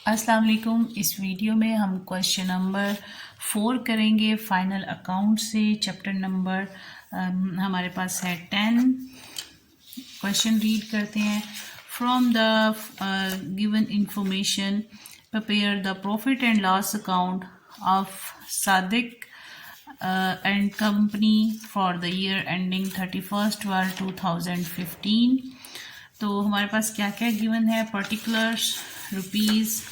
अस्सलाम वालेकुम। इस वीडियो में हम क्वेश्चन नंबर 4 करेंगे फाइनल अकाउंट से। चैप्टर नंबर हमारे पास है 10। क्वेश्चन रीड करते हैं। From the given information prepare the profit and loss account of Sadiq and company for the year ending 31/12/2015। तो हमारे पास क्या क्या गिवन है। पर्टिकुलर्स रुपीज़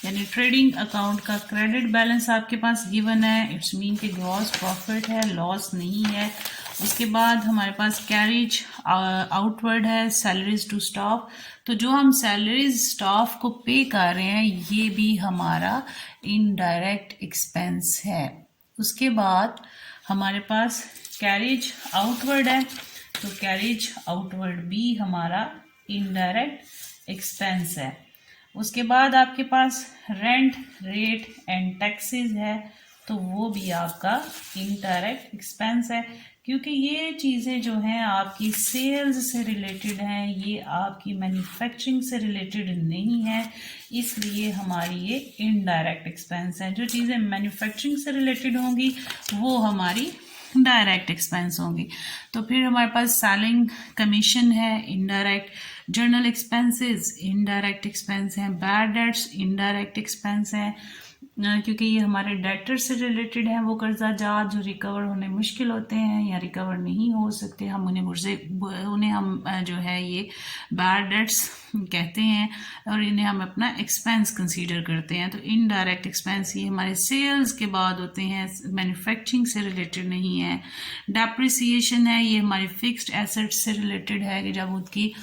यानी ट्रेडिंग अकाउंट का क्रेडिट बैलेंस आपके पास गिवन है। इट्स मीन कि ग्रॉस प्रॉफिट है, लॉस नहीं है। उसके बाद हमारे पास कैरेज आउटवर्ड है, सैलरीज टू स्टाफ। तो जो हम सैलरीज स्टाफ को पे कर रहे हैं ये भी हमारा इनडायरेक्ट एक्सपेंस है। उसके बाद हमारे पास कैरेज आउटवर्ड है, तो कैरेज आउटवर्ड भी हमारा इनडायरेक्ट एक्सपेंस है। उसके बाद आपके पास रेंट रेट एंड टैक्सेस है, तो वो भी आपका इनडायरेक्ट एक्सपेंस है। क्योंकि ये चीज़ें जो हैं आपकी सेल्स से रिलेटेड हैं, ये आपकी मैन्युफैक्चरिंग से रिलेटेड नहीं है, इसलिए हमारी ये इनडायरेक्ट एक्सपेंस है। जो चीज़ें मैन्युफैक्चरिंग से रिलेटेड होंगी वो हमारी डायरेक्ट एक्सपेंस होंगी। तो फिर हमारे पास सेलिंग कमीशन है, indirect. Journal expenses indirect expense हैं। बैड डेट्स इनडायरेक्ट एक्सपेंस हैं, क्योंकि ये हमारे डेटर से रिलेटेड है। वो कर्जा जात जो रिकवर होने मुश्किल होते हैं या रिकवर नहीं हो सकते, हम उन्हें हम जो है ये बैड डेट्स कहते हैं और इन्हें हम अपना एक्सपेंस कंसीडर करते हैं। तो इनडायरेक्ट एक्सपेंस ये हमारे सेल्स के बाद होते हैं, मैन्युफैक्चरिंग से रिलेटेड नहीं है। डेप्रिसिएशन है, ये हमारी फिक्स्ड एसेट्स से रिलेटेड है कि जब उसकी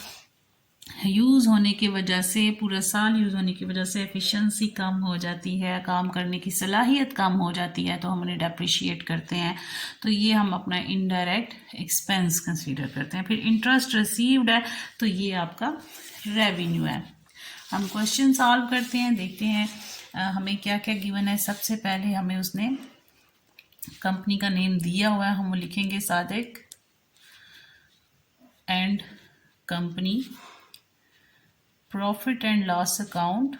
यूज़ होने की वजह से, पूरा साल यूज़ होने की वजह से एफिशिएंसी कम हो जाती है, काम करने की सलाहियत कम हो जाती है, तो हम उन्हें डेप्रिशिएट करते हैं। तो ये हम अपना इनडायरेक्ट एक्सपेंस कंसीडर करते हैं। फिर इंटरेस्ट रिसीव्ड है, तो ये आपका रेवेन्यू है। हम क्वेश्चन सॉल्व करते हैं, देखते हैं हमें क्या क्या गिवन है। सबसे पहले हमें उसने कंपनी का नेम दिया हुआ है, हम वो लिखेंगे Sadiq and company profit and loss account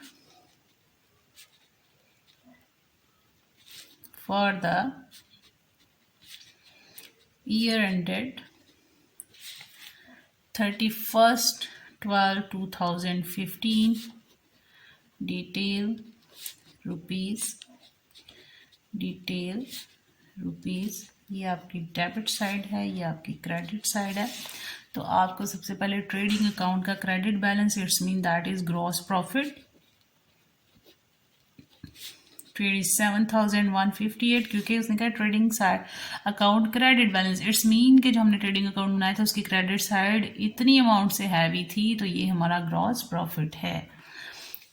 for the year ended 31/12/2015. detail rupees ये आपकी डेबिट साइड है, ये आपकी क्रेडिट साइड है। तो आपको सबसे पहले ट्रेडिंग अकाउंट का credit balance, it's mean that is gross profit. Trade is 7,158, क्योंकि उसने कहा trading side account credit balance, it's mean कि जो हमने ट्रेडिंग अकाउंट बनाया था उसकी क्रेडिट साइड इतनी अमाउंट से हैवी थी, तो ये हमारा ग्रॉस प्रॉफिट है।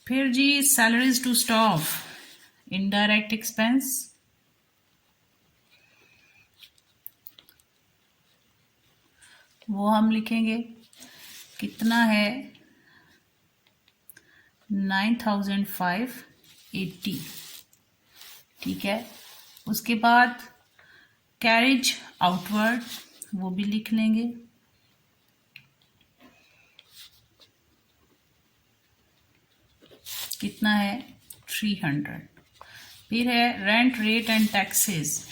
फिर जी salaries to staff indirect expense, वो हम लिखेंगे कितना है 9,580, ठीक है। उसके बाद कैरेज आउटवर्ड वो भी लिख लेंगे, कितना है 300। फिर है रेंट रेट एंड टैक्सेस,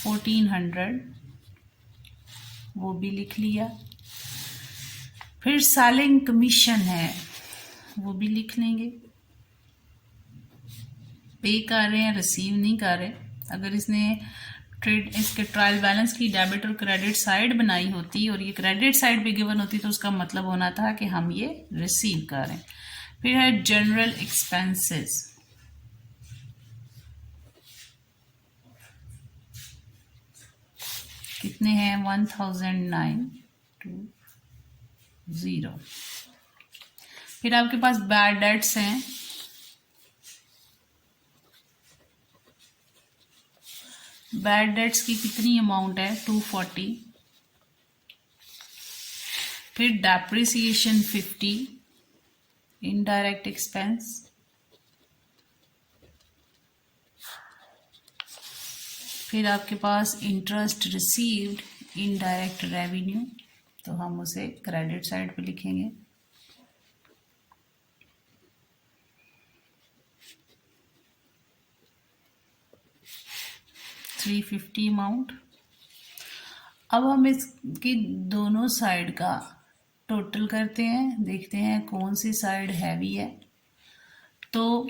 $1,400 वो भी लिख लिया। फिर सेलिंग कमीशन है वो भी लिख लेंगे, पे कर रहे हैं रिसीव नहीं कर रहे। अगर इसने इसके ट्रायल बैलेंस की डेबिट और क्रेडिट साइड बनाई होती और ये क्रेडिट साइड भी गिवन होती तो उसका मतलब होना था कि हम ये रिसीव कर रहे हैं। फिर है जनरल एक्सपेंसेस, कितने हैं 1,920। फिर आपके पास बैड डेट्स हैं, बैड डेट्स की कितनी अमाउंट है 240। फिर डेप्रिसिएशन 50 इनडायरेक्ट एक्सपेंस। फिर आपके पास इंटरेस्ट रिसीव्ड इनडायरेक्ट रेवेन्यू, तो हम उसे क्रेडिट साइड पे लिखेंगे। $350 अमाउंट। अब हम इसकी दोनों साइड का टोटल करते हैं, देखते हैं कौन सी साइड हैवी है। तो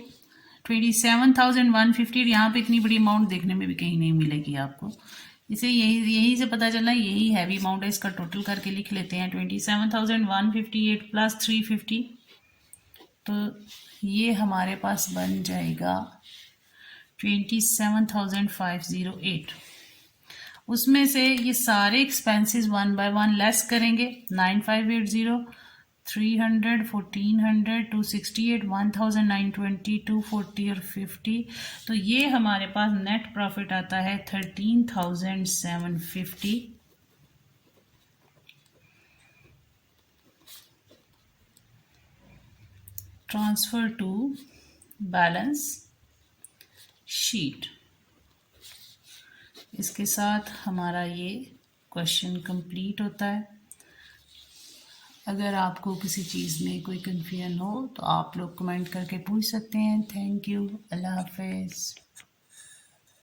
27,150, यहाँ पे इतनी बड़ी अमाउंट देखने में भी कहीं नहीं मिलेगी आपको, इसे यही से पता चला यही हैवी अमाउंट है। इसका टोटल करके लिख लेते हैं 27,158 प्लस 350, तो ये हमारे पास बन जाएगा 27,508। उसमें से ये सारे एक्सपेंसेस 1 बाय 1 लेस करेंगे। 9580, 300, 1400, 268, 1920, 240 और 50, तो ये हमारे पास नेट प्रॉफिट आता है 13,750। Transfer to balance sheet. इसके साथ हमारा ये क्वेश्चन कंप्लीट होता है। अगर आपको किसी चीज़ में कोई कन्फ्यूजन हो तो आप लोग कमेंट करके पूछ सकते हैं। Thank you. अल्लाह हाफिज़।